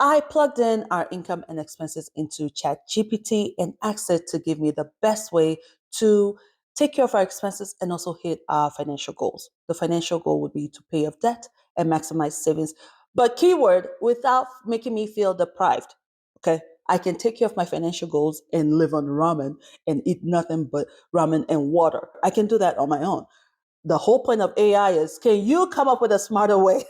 I plugged in our income and expenses into Chat GPT and asked it to give me the best way to take care of our expenses and also hit our financial goals. The financial goal would be to pay off debt and maximize savings. But keyword, without making me feel deprived. Okay. I can take care of my financial goals and live on ramen and eat nothing but ramen and water. I can do that on my own. The whole point of AI is, can you come up with a smarter way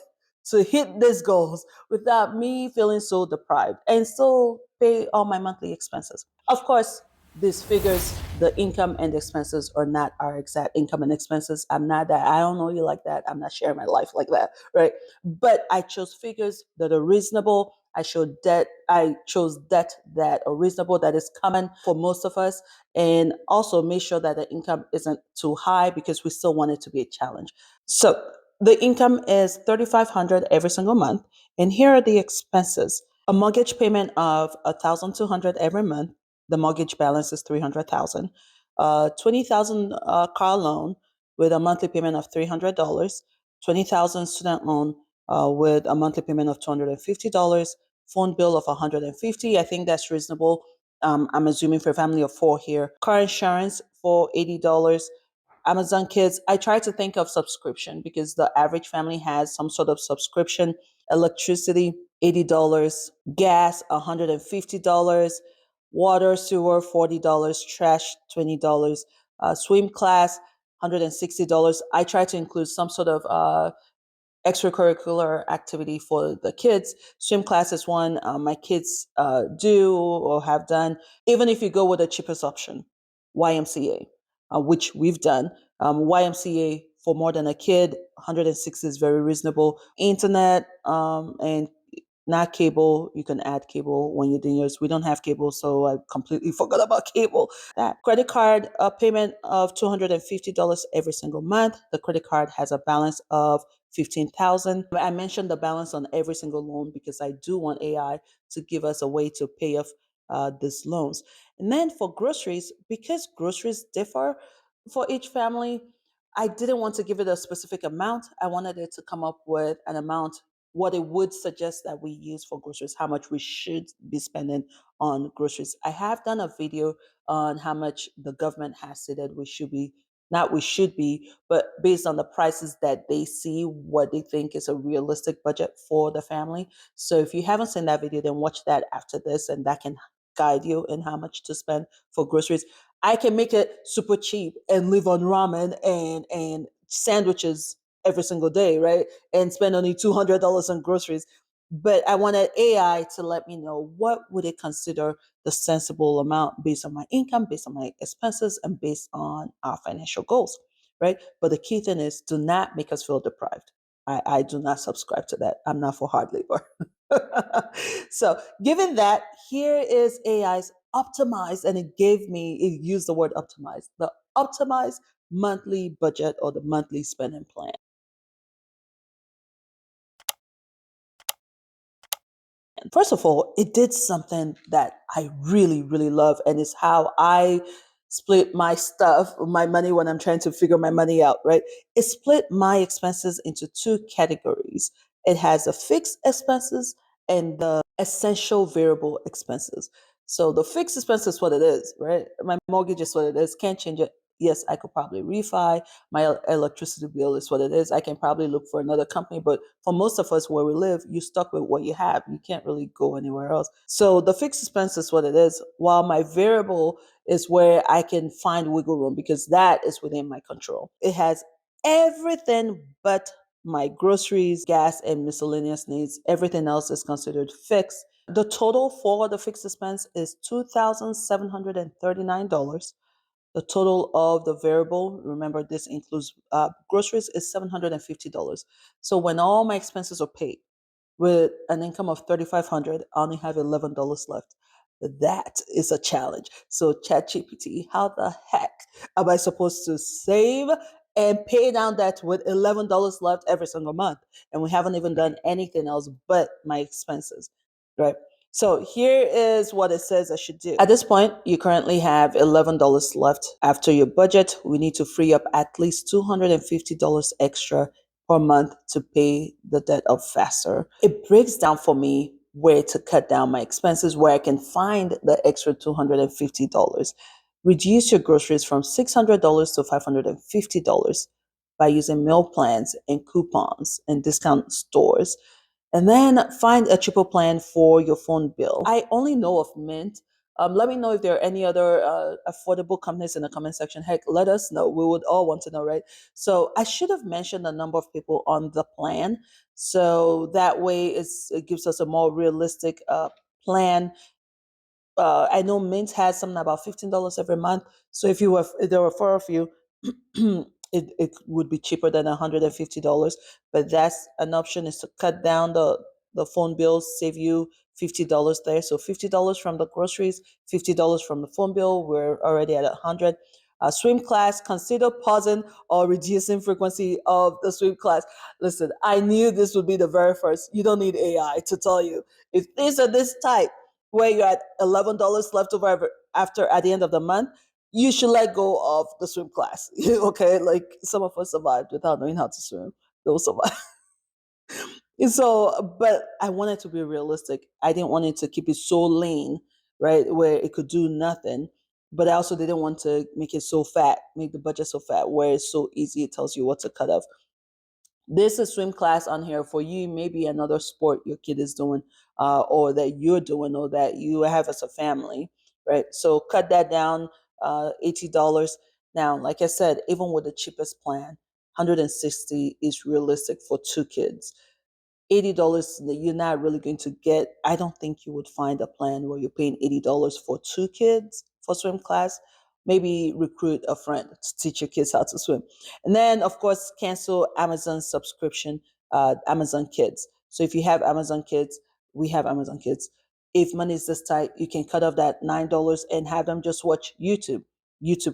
to hit these goals without me feeling so deprived and still pay all my monthly expenses? Of course, these figures, the income and expenses are not our exact income and expenses. I'm not that. I don't know you like that. I'm not sharing my life like that, right? But I chose figures that are reasonable. I chose debt that are reasonable, that is common for most of us, and also make sure that the income isn't too high because we still want it to be a challenge. So the income is 3,500 every single month, and here are the expenses. A mortgage payment of 1,200 every month. The mortgage balance is 300,000. 20,000 car loan with a monthly payment of $300. 20,000 student loan with a monthly payment of $250. Phone bill of 150. I think that's reasonable. I'm assuming for a family of four here. Car insurance for $80. Amazon Kids. I try to think of subscription because the average family has some sort of subscription. Electricity, $80. Gas, $150. Water, sewer, $40. Trash, $20. Swim class, $160. I try to include some sort of extracurricular activity for the kids. Swim class is one my kids do or have done. Even if you go with the cheapest option, YMCA, which we've done. YMCA for more than a kid, 106 is very reasonable. Internet and not cable. You can add cable when you're doing yours. We don't have cable, so I completely forgot about cable. That credit card payment of $250 every single month. The credit card has a balance of 15,000. I mentioned the balance on every single loan because I do want AI to give us a way to pay off these loans. And then for groceries, because groceries differ for each family, I didn't want to give it a specific amount. I wanted it to come up with an amount, what it would suggest that we use for groceries, how much we should be spending on groceries. I have done a video on how much the government has stated we should be, not we should be, but based on the prices that they see, what they think is a realistic budget for the family. So if you haven't seen that video, then watch that after this, and that can guide you in how much to spend for groceries. I can make it super cheap and live on ramen and sandwiches every single day, right? And spend only $200 on groceries. But I wanted AI to let me know what would it consider the sensible amount based on my income, based on my expenses, and based on our financial goals, right? But the key thing is, do not make us feel deprived. I do not subscribe to that. I'm not for hard labor. So given that, here is AI's optimized, and it used the word optimized, the optimized monthly budget or the monthly spending plan. First of all, it did something that I really, really love, and it's how I split my stuff, my money when I'm trying to figure my money out, right? It split my expenses into two categories. It has the fixed expenses and the essential variable expenses. So the fixed expense is what it is, right? My mortgage is what it is, can't change it. Yes, I could probably refi. My electricity bill is what it is. I can probably look for another company, but for most of us where we live, you're stuck with what you have. You can't really go anywhere else. So the fixed expense is what it is, while my variable is where I can find wiggle room because that is within my control. It has everything but my groceries, gas, and miscellaneous needs. Everything else is considered fixed. The total for the fixed expense is $2,739. The total of the variable, remember this includes groceries, is $750. So when all my expenses are paid with an income of 3,500, I only have $11 left. That is a challenge. So ChatGPT, how the heck am I supposed to save and pay down that with $11 left every single month? And we haven't even done anything else but my expenses, right? So here is what it says I should do. At this point, you currently have $11 left after your budget. We need to free up at least $250 extra per month to pay the debt up faster. It breaks down for me where to cut down my expenses, where I can find the extra $250. Reduce your groceries from $600 to $550 by using meal plans and coupons and discount stores. And then find a cheaper plan for your phone bill. I only know of Mint. Let me know if there are any other affordable companies in the comment section. Heck, let us know. We would all want to know, right? So I should have mentioned the number of people on the plan. So that way it gives us a more realistic plan. I know Mint has something about $15 every month. So if there were four of you, it would be cheaper than $150. But that's an option, is to cut down the phone bills, save you $50 there. So $50 from the groceries, $50 from the phone bill. We're already at 100. Swim class, consider pausing or reducing frequency of the swim class. Listen, I knew this would be the very first. You don't need AI to tell you. If things are this tight, where you're at $11 left over after at the end of the month, you should let go of the swim class. Okay, like some of us survived without knowing how to swim. They'll survive. And so, but I wanted to be realistic. I didn't want it to keep it so lean, right, where it could do nothing. But I also didn't want to make it so fat, make the budget so fat, where it's so easy. It tells you what to cut off. There's a swim class on here for you, maybe another sport your kid is doing, or that you're doing, or that you have as a family, right? So cut that down, $80. Now, like I said, even with the cheapest plan, 160 is realistic for two kids. $80 that you're not really going to get. I don't think you would find a plan where you're paying $80 for two kids for swim class. Maybe recruit a friend to teach your kids how to swim. And then, of course, cancel Amazon subscription, Amazon Kids. So if you have Amazon Kids, we have Amazon Kids. If money is this tight, you can cut off that $9 and have them just watch YouTube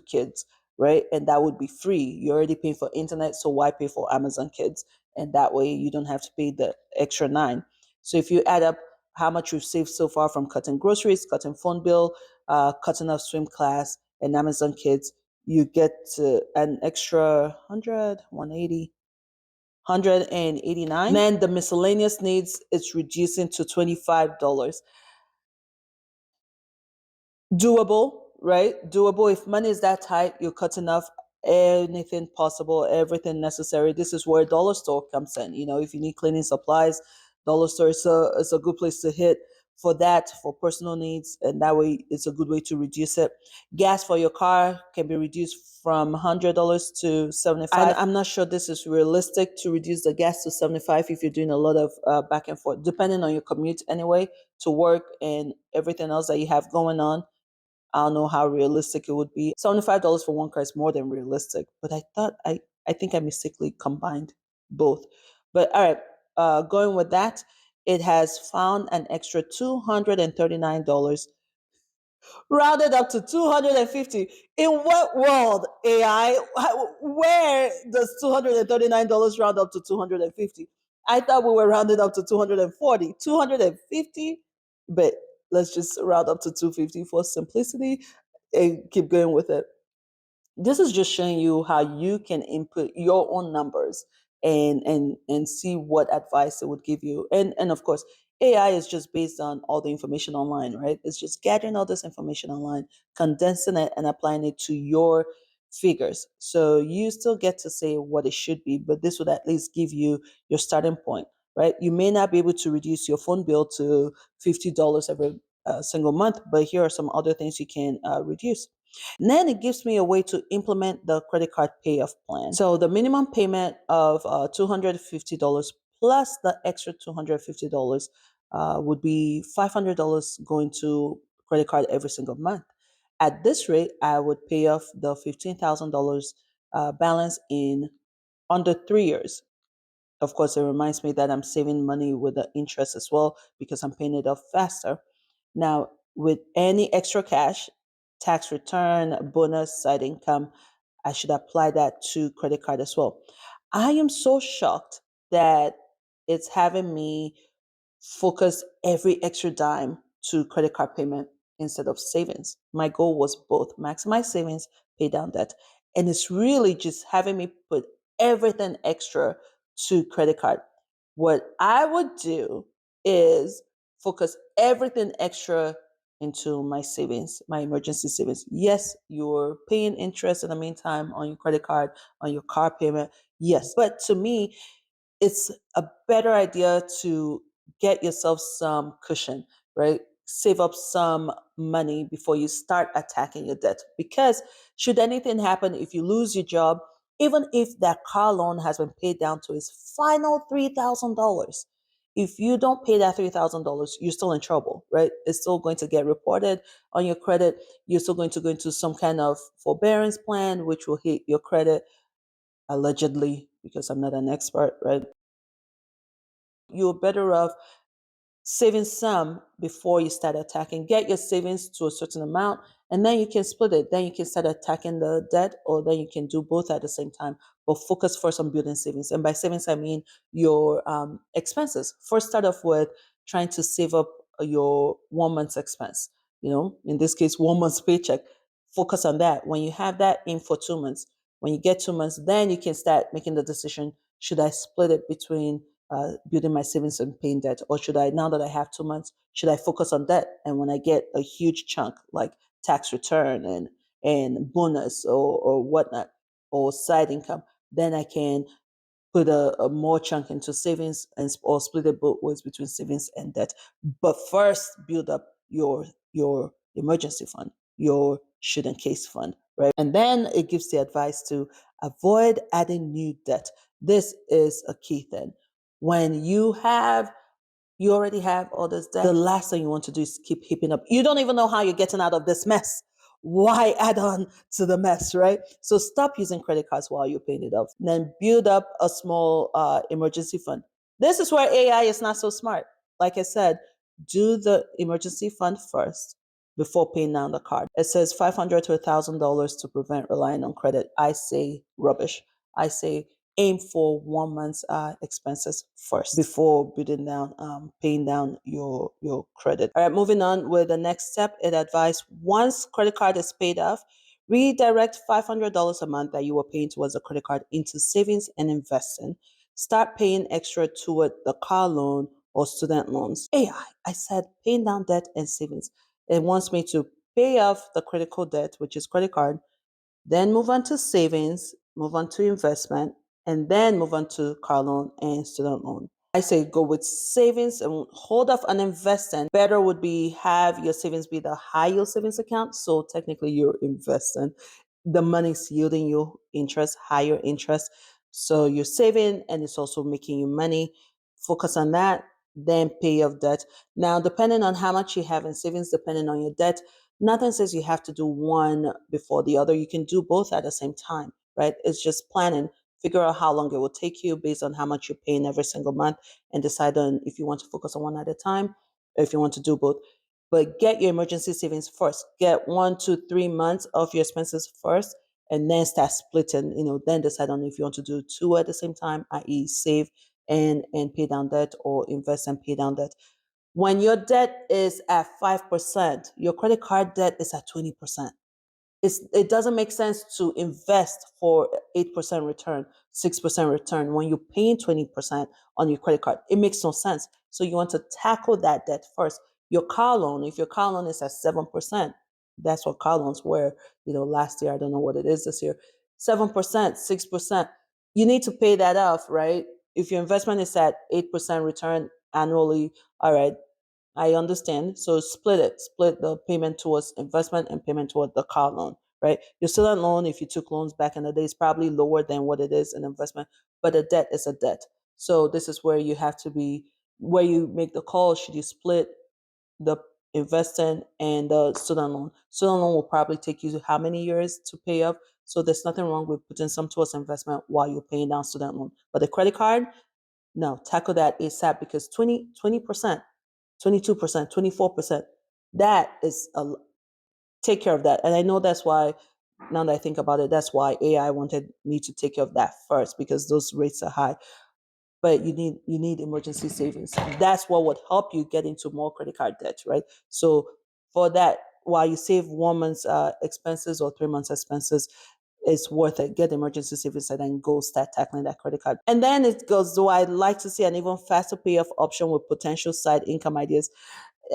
Kids, right? And that would be free. You're already paying for internet, so why pay for Amazon Kids? And that way you don't have to pay the extra $9. So if you add up how much we've saved so far from cutting groceries, cutting phone bill, cutting off swim class, and Amazon Kids, you get an extra 100, 180, 189. Then the miscellaneous needs is reducing to $25. Doable, right? Doable. If money is that tight, you're cutting off anything possible, everything necessary. This is where dollar store comes in. If you need cleaning supplies, dollar store is a good place to hit for that, for personal needs, and that way it's a good way to reduce it. Gas for your car can be reduced from $100 to 75. I'm not sure this is realistic to reduce the gas to 75 if you're doing a lot of back and forth, depending on your commute anyway, to work and everything else that you have going on. I don't know how realistic it would be. $75 for one car is more than realistic, but I think I mistakenly combined both. But all right, going with that, it has found an extra $239, rounded up to 250. In what world, AI? Where does $239 round up to 250? I thought we were rounded up to 240, 250, but let's just round up to 250 for simplicity and keep going with it. This is just showing you how you can input your own numbers and see what advice it would give you. And of course, AI is just based on all the information online, right? It's just gathering all this information online, condensing it and applying it to your figures. So you still get to say what it should be, but this would at least give you your starting point, right? You may not be able to reduce your phone bill to $50 every single month, but here are some other things you can reduce. And then it gives me a way to implement the credit card payoff plan. So the minimum payment of $250 plus the extra $250 would be $500 going to credit card every single month. At this rate, I would pay off the $15,000 balance in under 3 years. Of course, it reminds me that I'm saving money with the interest as well because I'm paying it off faster. Now, with any extra cash, tax return, bonus, side income, I should apply that to credit card as well. I am so shocked that it's having me focus every extra dime to credit card payment instead of savings. My goal was both maximize savings, pay down debt. And it's really just having me put everything extra to credit card. What I would do is focus everything extra into my savings, my emergency savings. Yes, you're paying interest in the meantime on your credit card, on your car payment. Yes. But to me, it's a better idea to get yourself some cushion, right? Save up some money before you start attacking your debt. Because should anything happen, if you lose your job, even if that car loan has been paid down to its final $3,000, if you don't pay that $3,000, you're still in trouble, right? It's still going to get reported on your credit. You're still going to go into some kind of forbearance plan, which will hit your credit allegedly, because I'm not an expert, right? You're better off saving some before you start attacking. Get your savings to a certain amount, and then you can split it. Then you can start attacking the debt, or then you can do both at the same time. But focus first on building savings. And by savings, I mean your expenses. First, start off with trying to save up your 1 month's expense. In this case, 1 month's paycheck. Focus on that. When you have that in for 2 months, when you get 2 months, then you can start making the decision: should I split it between building my savings and paying debt, or should I, now that I have 2 months, should I focus on debt? And when I get a huge chunk like tax return and bonus or whatnot, or side income, then I can put a more chunk into savings, and or split it both ways between savings and debt. But first, build up your emergency fund, your should in case fund, right? And then it gives the advice to avoid adding new debt. This is a key thing. When you already have all this debt, the last thing you want to do is keep heaping up. You don't even know how you're getting out of this mess. Why add on to the mess, right? So stop using credit cards while you're paying it off. Then build up a small emergency fund. This is where AI is not so smart. Like I said, do the emergency fund first before paying down the card. It says $500 to $1,000 to prevent relying on credit. I say rubbish. I say aim for 1 month's expenses first before paying down your credit. All right, moving on with the next step. It advised once credit card is paid off, redirect $500 a month that you were paying towards the credit card into savings and investing. Start paying extra toward the car loan or student loans. I said paying down debt and savings. It wants me to pay off the critical debt, which is credit card, then move on to savings, move on to investment, and then move on to car loan and student loan. I say go with savings and hold off on investing. Better would be have your savings be the high yield savings account. So technically you're investing. The money's yielding you interest, higher interest. So you're saving and it's also making you money. Focus on that, then pay off debt. Now, depending on how much you have in savings, depending on your debt, nothing says you have to do one before the other. You can do both at the same time, right? It's just planning. Figure out how long it will take you based on how much you're paying every single month, and decide on if you want to focus on one at a time or if you want to do both. But get your emergency savings first. Get 1 to 3 months of your expenses first, and then start splitting. Then decide on if you want to do two at the same time, i.e., save and pay down debt, or invest and pay down debt. When your debt is at 5%, your credit card debt is at 20%. It doesn't make sense to invest for 8% return, 6% return when you're paying 20% on your credit card. It makes no sense. So you want to tackle that debt first. Your car loan, if your car loan is at 7%, that's what car loans were, last year. I don't know what it is this year. 7%, 6%. You need to pay that off, right? If your investment is at 8% return annually, all right, I understand. So split it. Split the payment towards investment and payment toward the car loan, right? Your student loan, if you took loans back in the day, is probably lower than what it is in investment, but a debt is a debt. So this is where you have to be, where you make the call. Should you split the investing and the student loan? Student loan will probably take you how many years to pay off? So there's nothing wrong with putting some towards investment while you're paying down student loan. But the credit card, no, tackle that ASAP, because 20%, 22%, 24%. That is take care of that. And I know that's why, now that I think about it, that's why AI wanted me to take care of that first, because those rates are high. But you need emergency savings. That's what would help you get into more credit card debt, right? So for that, while you save 1 month's expenses or 3 months expenses, it's worth it. Get emergency savings and then go start tackling that credit card. And then it goes, do I like to see an even faster payoff option with potential side income ideas?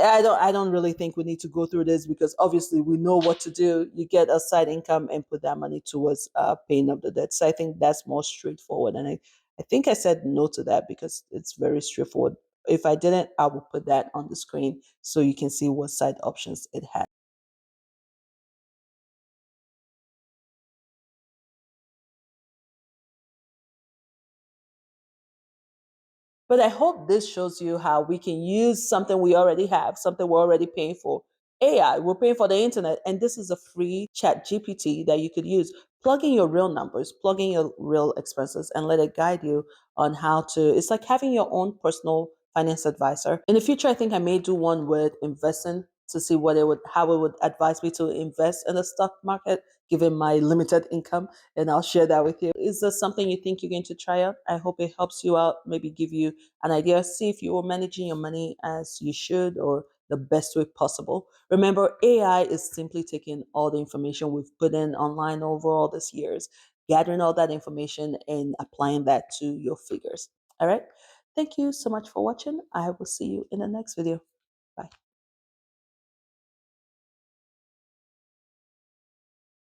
I don't really think we need to go through this because obviously we know what to do. You get a side income and put that money towards paying off the debt. So I think that's more straightforward. And I think I said no to that because it's very straightforward. If I didn't, I would put that on the screen so you can see what side options it has. But I hope this shows you how we can use something we already have, something we're already paying for. AI, we're paying for the internet, and this is a free chat GPT that you could use. Plug in your real numbers, plug in your real expenses, and let it guide you on how to. It's like having your own personal finance advisor. In the future, I think I may do one with investing to see what it would, how it would advise me to invest in the stock market, given my limited income, and I'll share that with you. Is there something you think you're going to try out? I hope it helps you out, maybe give you an idea, see if you are managing your money as you should or the best way possible. Remember, AI is simply taking all the information we've put in online over all these years, gathering all that information and applying that to your figures. All right. Thank you so much for watching. I will see you in the next video. Bye.